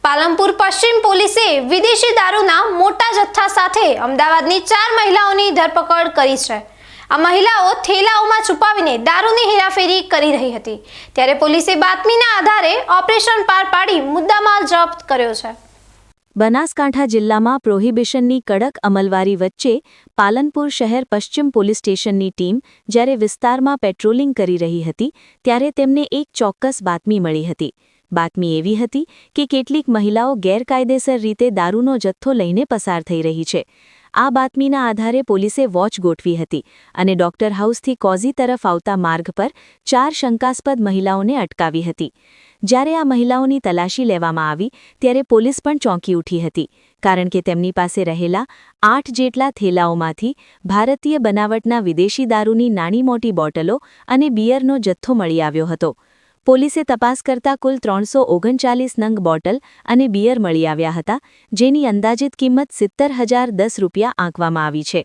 પાલનપુર પશ્ચિમ પોલીસે વિદેશી દારૂના મોટા જથ્થા સાથે અમદાવાદની 4 મહિલાઓની ધરપકડ કરી છે। આ મહિલાઓ થેલાઓમાં છુપાવીને દારૂની હેરાફેરી કરી રહી હતી, ત્યારે પોલીસે બાતમીના આધારે ઓપરેશન પાર પાડી મુદ્દામાલ જપ્ત કર્યો છે। બનાસકાંઠા જિલ્લામાં પ્રોહિબિશનની કડક અમલવારી વચ્ચે પાલનપુર શહેર પશ્ચિમ પોલીસ સ્ટેશનની ટીમ જ્યારે વિસ્તારમાં પેટ્રોલિંગ કરી રહી હતી ત્યારે તેમને એક ચોક્કસ બાતમી મળી હતી। બાતમી એવી હતી કે કેટલીક મહિલાઓ ગેરકાયદેસર રીતે દારૂનો જથ્થો લઈને પસાર થઈ રહી છે। આ બાતમીના આધારે પોલીસે વોચ ગોઠવી હતી અને ડોક્ટર હાઉસથી કોઝી તરફ આવતા માર્ગ પર 4 શંકાસ્પદ મહિલાઓને અટકાવી હતી। જ્યારે આ મહિલાઓની તલાશી લેવામાં આવી ત્યારે પોલીસ પણ ચોંકી ઉઠી હતી, કારણ કે તેમની પાસે રહેલા 8 જેટલા થેલાઓમાંથી ભારતીય બનાવટના વિદેશી દારૂની નાની મોટી બોટલો અને બિયરનો જથ્થો મળી આવ્યો હતો। પોલીસે તપાસ કરતા કુલ 339 નંગ બોટલ અને બિયર મળી આવ્યા હતા, જેની અંદાજિત કિંમત 70,010 રૂપિયા આંકવામાં આવી છે।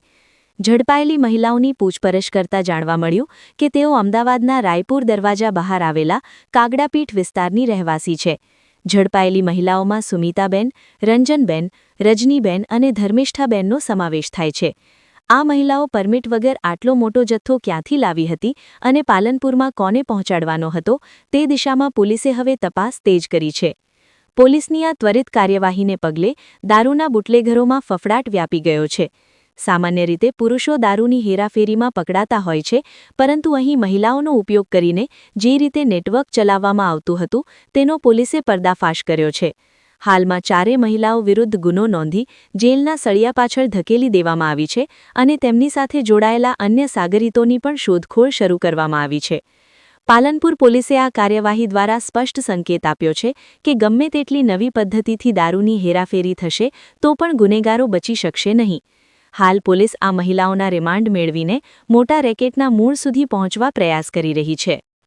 ઝડપાયેલી મહિલાઓની પૂછપરછ કરતા જાણવા મળ્યું કે તેઓ અમદાવાદના રાયપુર દરવાજા બહાર આવેલા કાગડાપીઠ વિસ્તારની રહેવાસી છે। ઝડપાયેલી મહિલાઓમાં સુમિતાબેન, રંજનબેન, રજનીબેન અને ધર્મિષ્ઠાબેનનો સમાવેશ થાય છે। આ મહિલાઓ પરમિટ વગર આટલો મોટો જથ્થો ક્યાંથી લાવી હતી અને પાલનપુરમાં કોને પહોંચાડવાનો હતો તે દિશામાં પોલીસે હવે તપાસ તેજ કરી છે। પોલીસની આ ત્વરિત કાર્યવાહીને પગલે દારૂના બુટલેઘરોમાં ફફડાટ વ્યાપી ગયો છે। સામાન્ય રીતે પુરુષો દારૂની હેરાફેરીમાં પકડાતા હોય છે, પરંતુ અહીં મહિલાઓનો ઉપયોગ કરીને જે રીતે નેટવર્ક ચલાવવામાં આવતું હતું તેનો પોલીસે પર્દાફાશ કર્યો છે। હાલમાં 4 મહિલાઓ વિરુદ્ધ ગુનો નોંધી જેલના સળિયા પાછળ ધકેલી દેવામાં આવી છે અને તેમની સાથે જોડાયેલા અન્ય સાગરીતોની પણ શોધખોળ શરૂ કરવામાં આવી છે। પાલનપુર પોલીસે આ કાર્યવાહી દ્વારા સ્પષ્ટ સંકેત આપ્યો છે કે ગમે તેટલી નવી પદ્ધતિથી દારૂની હેરાફેરી થશે તો પણ ગુનેગારો બચી શકશે નહીં। હાલ પોલીસ આ મહિલાઓના રિમાન્ડ મેળવીને મોટા રેકેટના મૂળ સુધી પહોંચવા પ્રયાસ કરી રહી છે।